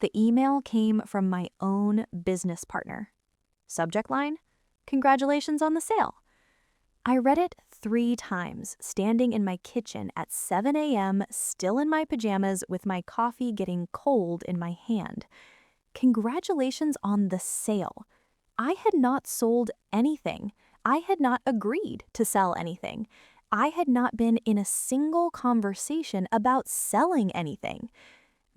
The email came from my own business partner. Subject line: "Congratulations on the sale." I read it 3 times, standing in my kitchen at 7 a.m., still in my pajamas with my coffee getting cold in my hand. Congratulations on the sale. I had not sold anything. I had not agreed to sell anything. I had not been in a single conversation about selling anything.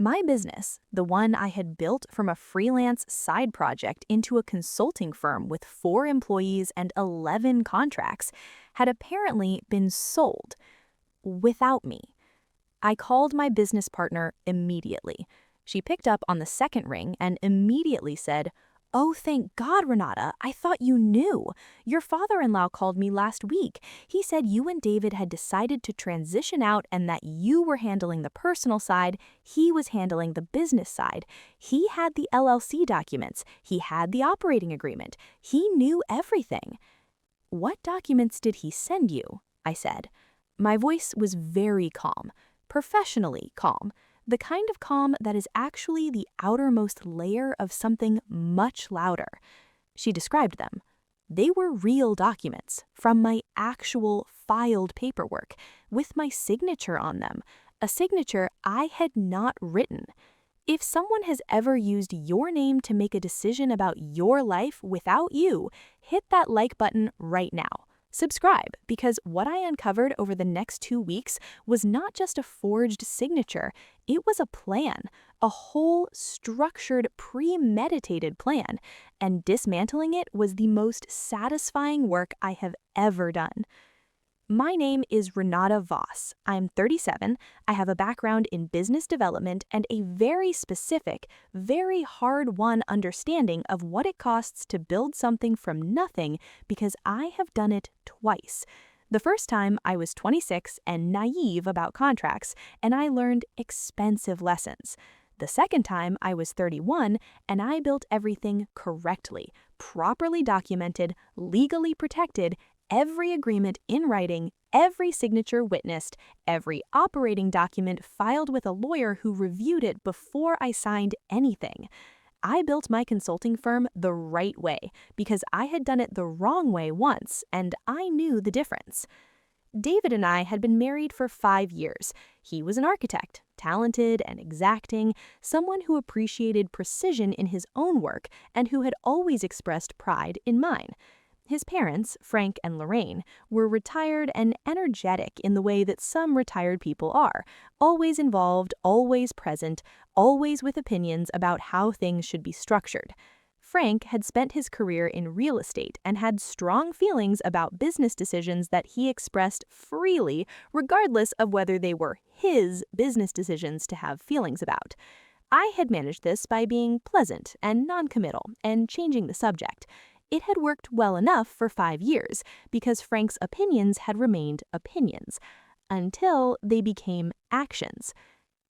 My business, the one I had built from a freelance side project into a consulting firm with 4 employees and 11 contracts, had apparently been sold without me. I called my business partner immediately. She picked up on the second ring and immediately said, "Oh, thank God, Renata, I thought you knew. Your father-in-law called me last week. He said you and David had decided to transition out and that you were handling the personal side, he was handling the business side. He had the LLC documents, he had the operating agreement, he knew everything." "What documents did he send you?" I said. My voice was very calm, professionally calm. The kind of calm that is actually the outermost layer of something much louder. She described them. They were real documents from my actual filed paperwork with my signature on them, a signature I had not written. If someone has ever used your name to make a decision about your life without you, hit that like button right now. Subscribe, because what I uncovered over the next 2 weeks was not just a forged signature, it was a plan, a whole structured, premeditated plan, and dismantling it was the most satisfying work I have ever done. My name is Renata Voss. I'm 37, I have a background in business development and a very specific, very hard-won understanding of what it costs to build something from nothing because I have done it twice. The first time I was 26 and naive about contracts, and I learned expensive lessons. The second time I was 31 and I built everything correctly, properly documented, legally protected, every agreement in writing, every signature witnessed, every operating document filed with a lawyer who reviewed it before I signed anything. I built my consulting firm the right way because I had done it the wrong way once, and I knew the difference. David and I had been married for 5 years. He was an architect, talented and exacting, someone who appreciated precision in his own work and who had always expressed pride in mine. His parents, Frank and Lorraine, were retired and energetic in the way that some retired people are, always involved, always present, always with opinions about how things should be structured. Frank had spent his career in real estate and had strong feelings about business decisions that he expressed freely, regardless of whether they were his business decisions to have feelings about. I had managed this by being pleasant and noncommittal and changing the subject. It had worked well enough for 5 years because Frank's opinions had remained opinions, until they became actions.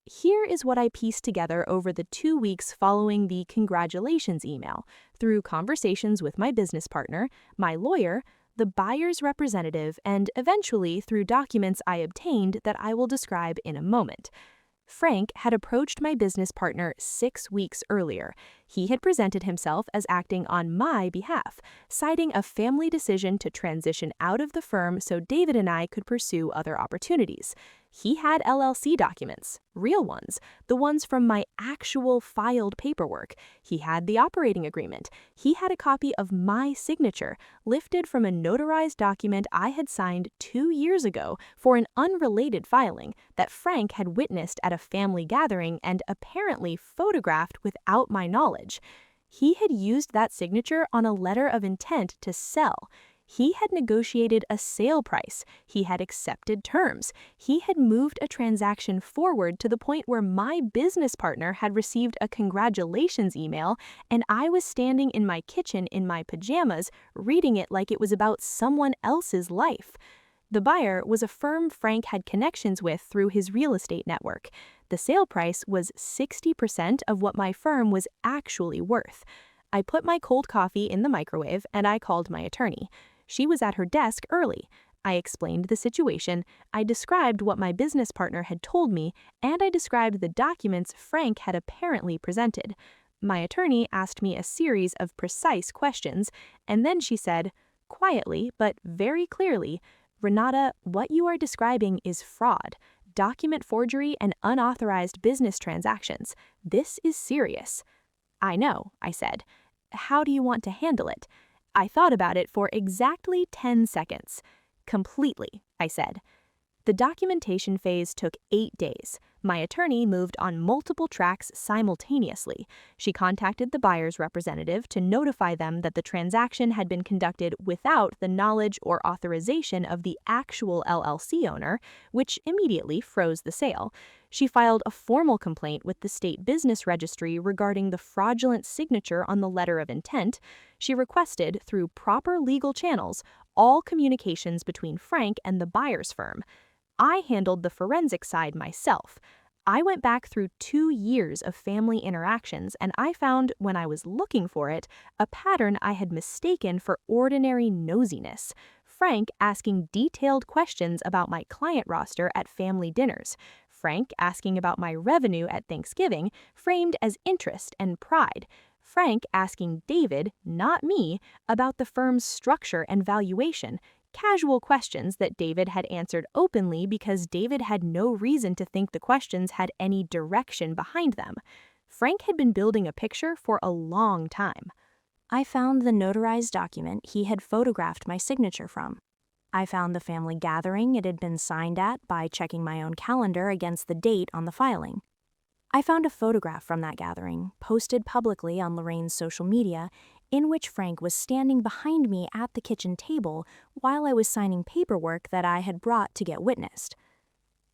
Here is what I pieced together over the 2 weeks following the congratulations email, through conversations with my business partner, my lawyer, the buyer's representative, and eventually through documents I obtained that I will describe in a moment. Frank had approached my business partner 6 weeks earlier. He had presented himself as acting on my behalf, citing a family decision to transition out of the firm so David and I could pursue other opportunities. He had LLC documents, real ones, the ones from my actual filed paperwork. He had the operating agreement. He had a copy of my signature, lifted from a notarized document I had signed 2 years ago for an unrelated filing that Frank had witnessed at a family gathering and apparently photographed without my knowledge. He had used that signature on a letter of intent to sell. He had negotiated a sale price. He had accepted terms. He had moved a transaction forward to the point where my business partner had received a congratulations email, and I was standing in my kitchen in my pajamas, reading it like it was about someone else's life. The buyer was a firm Frank had connections with through his real estate network. The sale price was 60% of what my firm was actually worth. I put my cold coffee in the microwave and I called my attorney. She was at her desk early. I explained the situation, I described what my business partner had told me, and I described the documents Frank had apparently presented. My attorney asked me a series of precise questions, and then she said, quietly but very clearly, "Renata, what you are describing is fraud, document forgery, and unauthorized business transactions. This is serious." "I know," I said. "How do you want to handle it?" I thought about it for exactly 10 seconds. "Completely," I said. The documentation phase took 8 days. My attorney moved on multiple tracks simultaneously. She contacted the buyer's representative to notify them that the transaction had been conducted without the knowledge or authorization of the actual LLC owner, which immediately froze the sale. She filed a formal complaint with the state business registry regarding the fraudulent signature on the letter of intent. She requested, through proper legal channels, all communications between Frank and the buyer's firm. I handled the forensic side myself. I went back through 2 years of family interactions, and I found, when I was looking for it, a pattern I had mistaken for ordinary nosiness. Frank asking detailed questions about my client roster at family dinners. Frank asking about my revenue at Thanksgiving, framed as interest and pride. Frank asking David, not me, about the firm's structure and valuation. Casual questions that David had answered openly because David had no reason to think the questions had any direction behind them. Frank had been building a picture for a long time. I found the notarized document he had photographed my signature from. I found the family gathering it had been signed at by checking my own calendar against the date on the filing. I found a photograph from that gathering, posted publicly on Lorraine's social media, in which Frank was standing behind me at the kitchen table while I was signing paperwork that I had brought to get witnessed.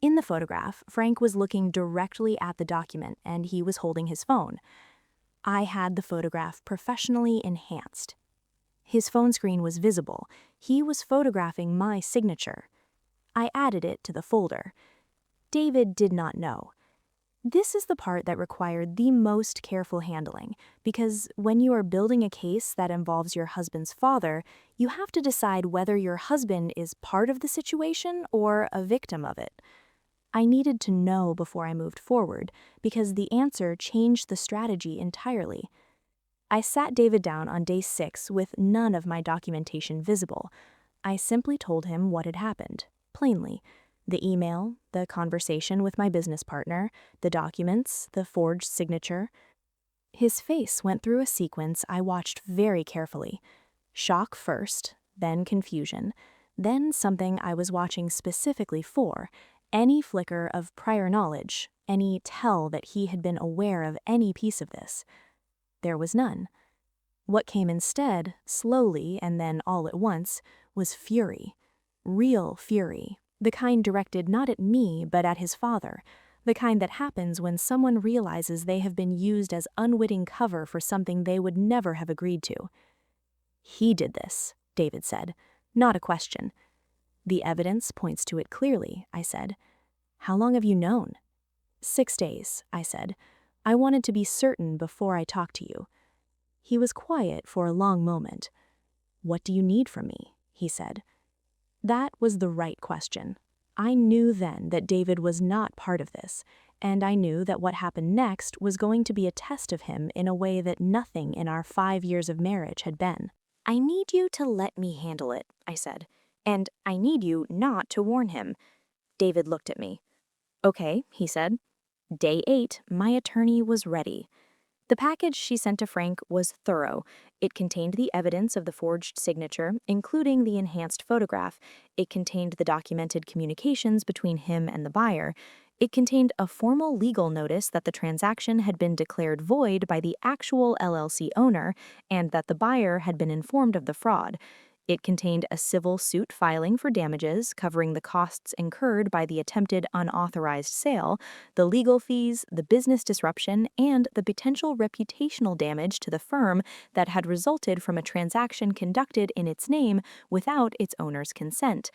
In the photograph, Frank was looking directly at the document and he was holding his phone. I had the photograph professionally enhanced. His phone screen was visible. He was photographing my signature. I added it to the folder. David did not know. This is the part that required the most careful handling, because when you are building a case that involves your husband's father, you have to decide whether your husband is part of the situation or a victim of it. I needed to know before I moved forward, because the answer changed the strategy entirely. I sat David down on day 6 with none of my documentation visible. I simply told him what had happened, plainly. The email, the conversation with my business partner, the documents, the forged signature. His face went through a sequence I watched very carefully. Shock first, then confusion, then something I was watching specifically for, any flicker of prior knowledge, any tell that he had been aware of any piece of this. There was none. What came instead, slowly and then all at once, was fury. Real fury. The kind directed not at me, but at his father. The kind that happens when someone realizes they have been used as unwitting cover for something they would never have agreed to. "He did this," David said. Not a question. "The evidence points to it clearly," I said. "How long have you known?" 6 days, I said. "I wanted to be certain before I talked to you." He was quiet for a long moment. "What do you need from me?" he said. That was the right question. I knew then that David was not part of this, and I knew that what happened next was going to be a test of him in a way that nothing in our 5 years of marriage had been. "I need you to let me handle it," I said, "and I need you not to warn him." David looked at me. "Okay," he said. Day 8, my attorney was ready. The package she sent to Frank was thorough. It contained the evidence of the forged signature, including the enhanced photograph. It contained the documented communications between him and the buyer. It contained a formal legal notice that the transaction had been declared void by the actual LLC owner and that the buyer had been informed of the fraud. It contained a civil suit filing for damages covering the costs incurred by the attempted unauthorized sale, the legal fees, the business disruption, and the potential reputational damage to the firm that had resulted from a transaction conducted in its name without its owner's consent.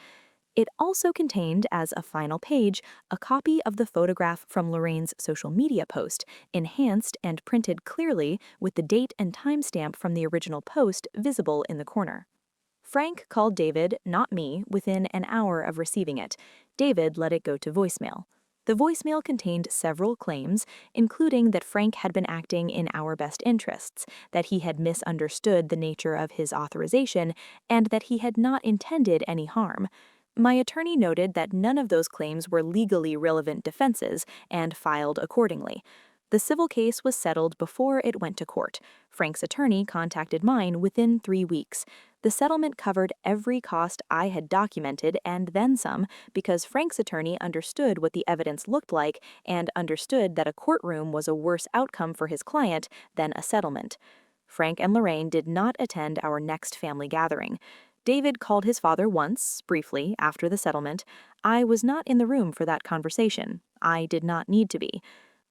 It also contained, as a final page, a copy of the photograph from Lorraine's social media post, enhanced and printed clearly with the date and timestamp from the original post visible in the corner. Frank called David, not me, within an hour of receiving it. David let it go to voicemail. The voicemail contained several claims, including that Frank had been acting in our best interests, that he had misunderstood the nature of his authorization, and that he had not intended any harm. My attorney noted that none of those claims were legally relevant defenses and filed accordingly. The civil case was settled before it went to court. Frank's attorney contacted mine within 3 weeks. The settlement covered every cost I had documented and then some, because Frank's attorney understood what the evidence looked like and understood that a courtroom was a worse outcome for his client than a settlement. Frank and Lorraine did not attend our next family gathering. David called his father once, briefly, after the settlement. I was not in the room for that conversation. I did not need to be.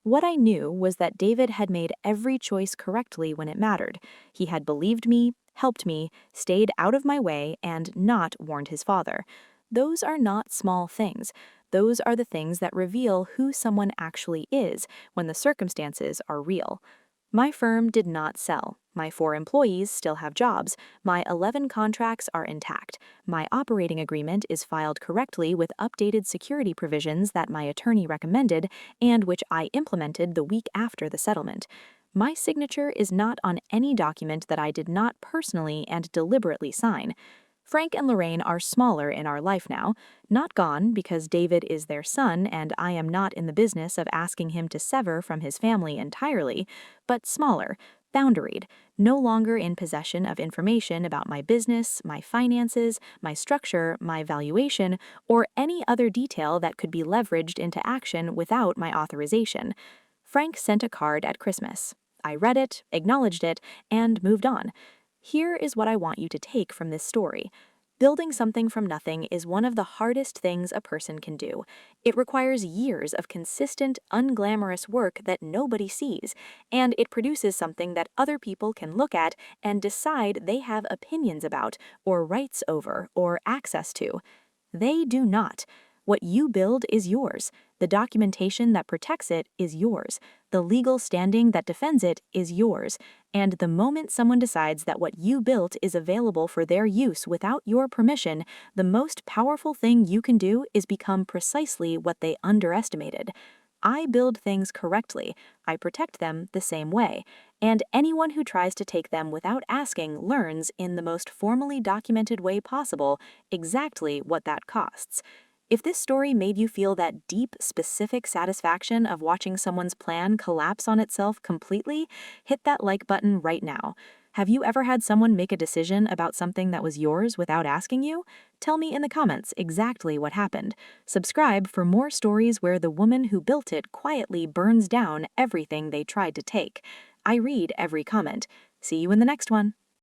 What I knew was that David had made every choice correctly when it mattered. He had believed me, helped me, stayed out of my way, and not warned his father. Those are not small things. Those are the things that reveal who someone actually is when the circumstances are real. My firm did not sell. My 4 employees still have jobs. My 11 contracts are intact. My operating agreement is filed correctly with updated security provisions that my attorney recommended and which I implemented the week after the settlement. My signature is not on any document that I did not personally and deliberately sign. Frank and Lorraine are smaller in our life now, not gone because David is their son and I am not in the business of asking him to sever from his family entirely, but smaller, boundaried, no longer in possession of information about my business, my finances, my structure, my valuation, or any other detail that could be leveraged into action without my authorization. Frank sent a card at Christmas. I read it, acknowledged it, and moved on. Here is what I want you to take from this story. Building something from nothing is one of the hardest things a person can do. It requires years of consistent, unglamorous work that nobody sees, and it produces something that other people can look at and decide they have opinions about, or rights over, or access to. They do not. What you build is yours. The documentation that protects it is yours. The legal standing that defends it is yours. And the moment someone decides that what you built is available for their use without your permission, the most powerful thing you can do is become precisely what they underestimated. I build things correctly. I protect them the same way. And anyone who tries to take them without asking learns, in the most formally documented way possible, exactly what that costs. If this story made you feel that deep, specific satisfaction of watching someone's plan collapse on itself completely, hit that like button right now. Have you ever had someone make a decision about something that was yours without asking you? Tell me in the comments exactly what happened. Subscribe for more stories where the woman who built it quietly burns down everything they tried to take. I read every comment. See you in the next one.